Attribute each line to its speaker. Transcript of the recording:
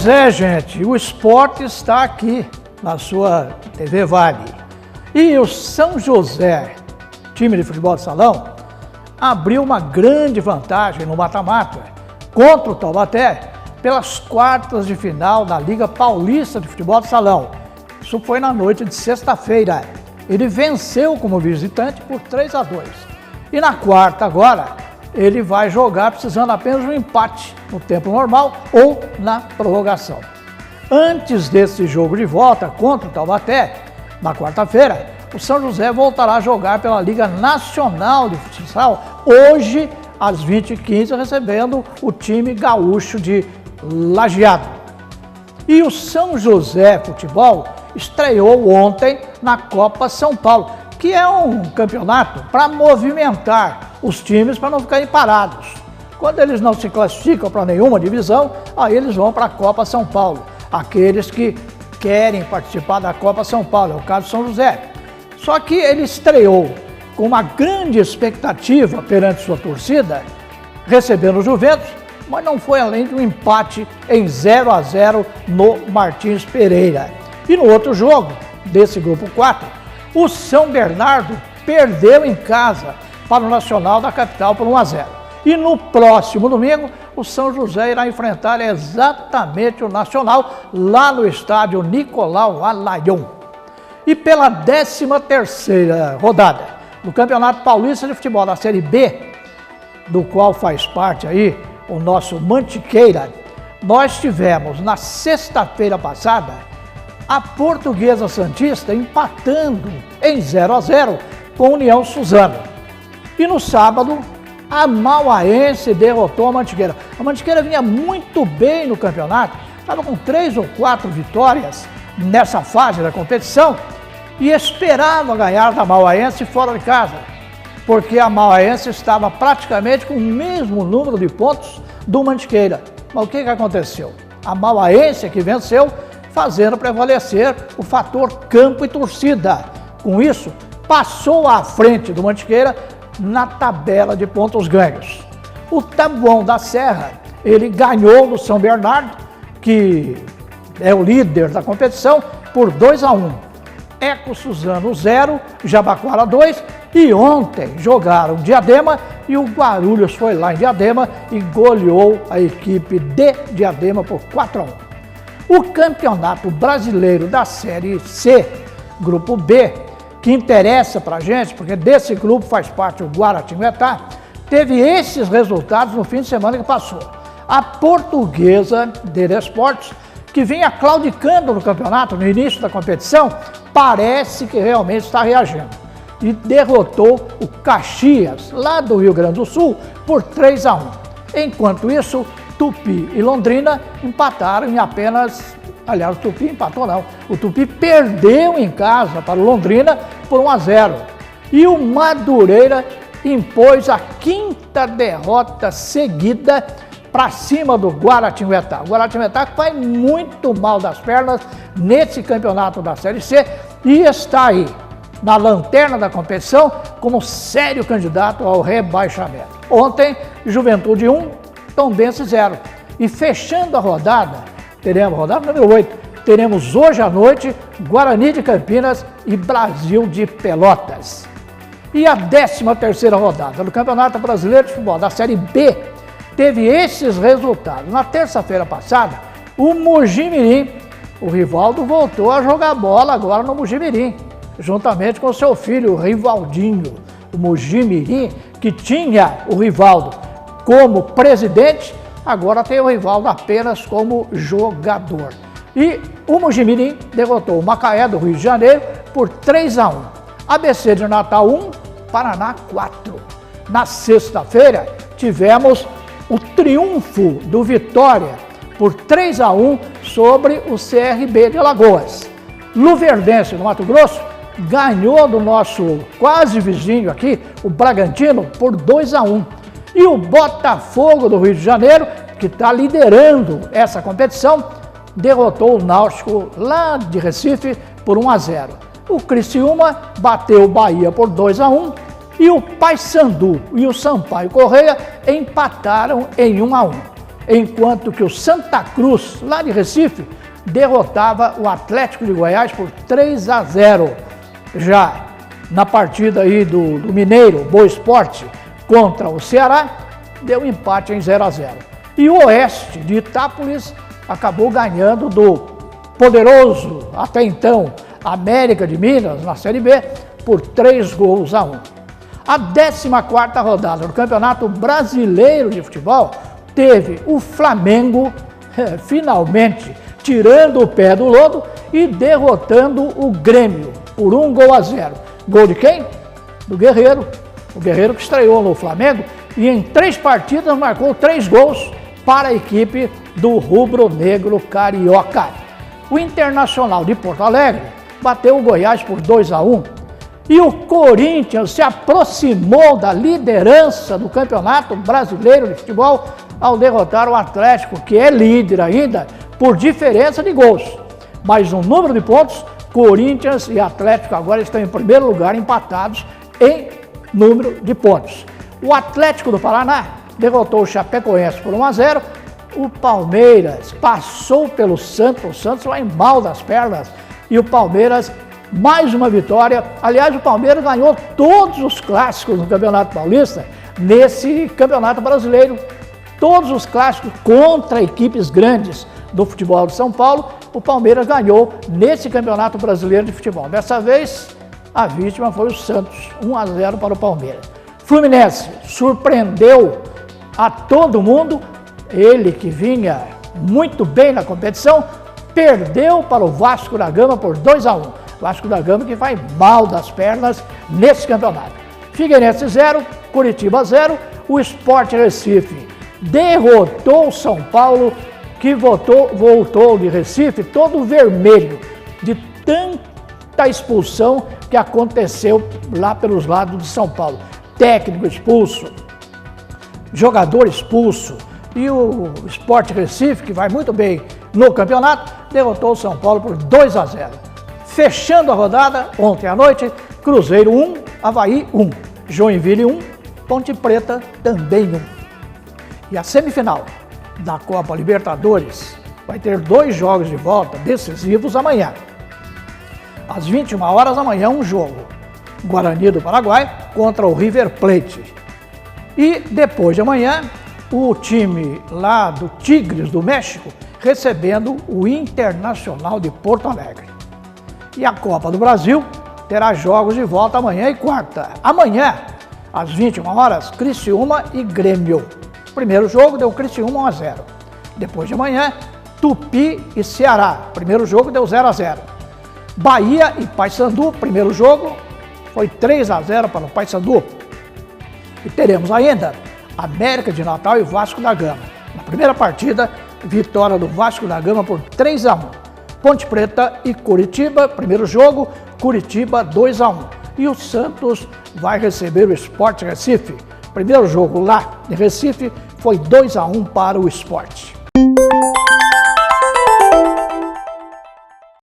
Speaker 1: Pois é, gente, o esporte está aqui na sua TV Vale. E o São José, time de futebol de salão, abriu uma grande vantagem no mata-mata contra o Taubaté pelas quartas de final da Liga Paulista de Futebol de Salão. Isso foi na noite de sexta-feira. Ele venceu como visitante por 3-2. E na quarta agora, ele vai jogar precisando apenas de um empate no tempo normal ou na prorrogação. Antes desse jogo de volta contra o Taubaté, na quarta-feira, o São José voltará a jogar pela Liga Nacional de Futsal, hoje às 20h15, recebendo o time gaúcho de Lajeado. E o São José Futebol estreou ontem na Copa São Paulo, que é um campeonato para movimentar os times para não ficarem parados. Quando eles não se classificam para nenhuma divisão, aí eles vão para a Copa São Paulo. Aqueles que querem participar da Copa São Paulo, é o caso do São José. Só que ele estreou com uma grande expectativa perante sua torcida, recebendo o Juventus, mas não foi além de um empate em 0-0 no Martins Pereira. E no outro jogo, desse grupo 4, o São Bernardo perdeu em casa para o Nacional da capital por 1-0. E no próximo domingo, o São José irá enfrentar exatamente o Nacional lá no estádio Nicolau Alayon. E pela 13ª rodada do Campeonato Paulista de Futebol da Série B, do qual faz parte aí o nosso Mantiqueira, nós tivemos na sexta-feira passada a Portuguesa Santista empatando em 0-0 com a União Suzano. E no sábado, a Mauaense derrotou a Mantiqueira. A Mantiqueira vinha muito bem no campeonato, estava com 3 ou 4 vitórias nessa fase da competição e esperava ganhar da Mauaense fora de casa, porque a Mauaense estava praticamente com o mesmo número de pontos do Mantiqueira. Mas o que aconteceu? A Mauaense que venceu, fazendo prevalecer o fator campo e torcida. Com isso, passou à frente do Mantiqueira na tabela de pontos ganhos. O Tabuão da Serra, ele ganhou do São Bernardo, que é o líder da competição, por 2-1. Eco Suzano 0, Jabaquara 2, e ontem jogaram Diadema e o Guarulhos foi lá em Diadema e goleou a equipe de Diadema por 4-1. O Campeonato Brasileiro da Série C, Grupo B, que interessa para a gente, porque desse grupo faz parte o Guaratinguetá, teve esses resultados no fim de semana que passou. A Portuguesa de Desportos, que vinha claudicando no campeonato, no início da competição, parece que realmente está reagindo. E derrotou o Caxias, lá do Rio Grande do Sul, por 3-1. Enquanto isso, Tupi e Londrina empataram em apenas... Aliás, o Tupi empatou não. O Tupi perdeu em casa para o Londrina por 1-0. E o Madureira impôs a 5ª derrota seguida para cima do Guaratinguetá. O Guaratinguetá que vai muito mal das pernas nesse campeonato da Série C e está aí na lanterna da competição como sério candidato ao rebaixamento. Ontem, Juventude 1, Tombense 0. E fechando a rodada, teremos rodada número 8, teremos hoje à noite Guarani de Campinas e Brasil de Pelotas. E a 13ª rodada do Campeonato Brasileiro de Futebol da Série B teve esses resultados. Na terça-feira passada, o Mojimirim, o Rivaldo voltou a jogar bola agora no Mojimirim, juntamente com seu filho, o Rivaldinho. O Mojimirim, que tinha o Rivaldo como presidente, agora tem o Rivaldo apenas como jogador. E o Mojimirim derrotou o Macaé do Rio de Janeiro por 3-1. ABC de Natal 1, Paraná 4. Na sexta-feira, tivemos o triunfo do Vitória por 3-1 sobre o CRB de Alagoas. Luverdense, no Mato Grosso, ganhou do nosso quase vizinho aqui, o Bragantino, por 2-1. E o Botafogo do Rio de Janeiro, que está liderando essa competição, derrotou o Náutico lá de Recife por 1-0. O Criciúma bateu o Bahia por 2-1 e o Paysandu e o Sampaio Correia empataram em 1-1. enquanto que o Santa Cruz, lá de Recife, derrotava o Atlético de Goiás por 3-0. Já na partida aí do Mineiro, Boa Esporte, contra o Ceará, deu empate em 0-0. E o Oeste de Itápolis acabou ganhando do poderoso, até então, América de Minas, na Série B, por 3-1. A 14ª rodada do Campeonato Brasileiro de Futebol teve o Flamengo, finalmente, tirando o pé do lodo e derrotando o Grêmio por 1-0. Gol de quem? Do Guerreiro. O Guerreiro que estreou no Flamengo e em 3 partidas marcou 3 gols para a equipe do rubro-negro carioca. O Internacional de Porto Alegre bateu o Goiás por 2-1 e o Corinthians se aproximou da liderança do Campeonato Brasileiro de Futebol ao derrotar o Atlético, que é líder ainda, por diferença de gols. Mas no número de pontos, Corinthians e Atlético agora estão em primeiro lugar, empatados em número de pontos. O Atlético do Paraná derrotou o Chapecoense por 1-0. O Palmeiras passou pelo Santos, o Santos vai mal das pernas, e o Palmeiras, mais uma vitória. Aliás, o Palmeiras ganhou todos os clássicos no Campeonato Paulista, nesse Campeonato Brasileiro. Todos os clássicos contra equipes grandes do futebol de São Paulo, o Palmeiras ganhou nesse Campeonato Brasileiro de Futebol. Dessa vez, a vítima foi o Santos, 1-0 para o Palmeiras. Fluminense surpreendeu a todo mundo, ele que vinha muito bem na competição, perdeu para o Vasco da Gama por 2-1. Vasco da Gama que vai mal das pernas nesse campeonato. Figueirense 0, Curitiba 0, o Sport Recife derrotou o São Paulo, que voltou de Recife todo vermelho, de tanta expulsão que aconteceu lá pelos lados de São Paulo. Técnico expulso, jogador expulso, e o Sport Recife, que vai muito bem no campeonato, derrotou o São Paulo por 2-0. Fechando a rodada, ontem à noite, Cruzeiro 1, Avaí 1, Joinville 1, Ponte Preta também 1. E a semifinal da Copa Libertadores vai ter 2 jogos de volta decisivos amanhã. Às 21 horas amanhã, um jogo. Guarani do Paraguai contra o River Plate. E depois de amanhã, o time lá do Tigres do México recebendo o Internacional de Porto Alegre. E a Copa do Brasil terá jogos de volta amanhã e quarta. Amanhã, às 21 horas, Criciúma e Grêmio. Primeiro jogo deu Criciúma 1-0. Depois de amanhã, Tupi e Ceará. Primeiro jogo deu 0-0. Bahia e Paysandu. Primeiro jogo foi 3-0 para o Paysandu. E teremos ainda América de Natal e Vasco da Gama. Na primeira partida, vitória do Vasco da Gama por 3-1. Ponte Preta e Curitiba, primeiro jogo, Curitiba 2-1. E o Santos vai receber o Sport Recife. Primeiro jogo lá em Recife foi 2-1 para o Sport.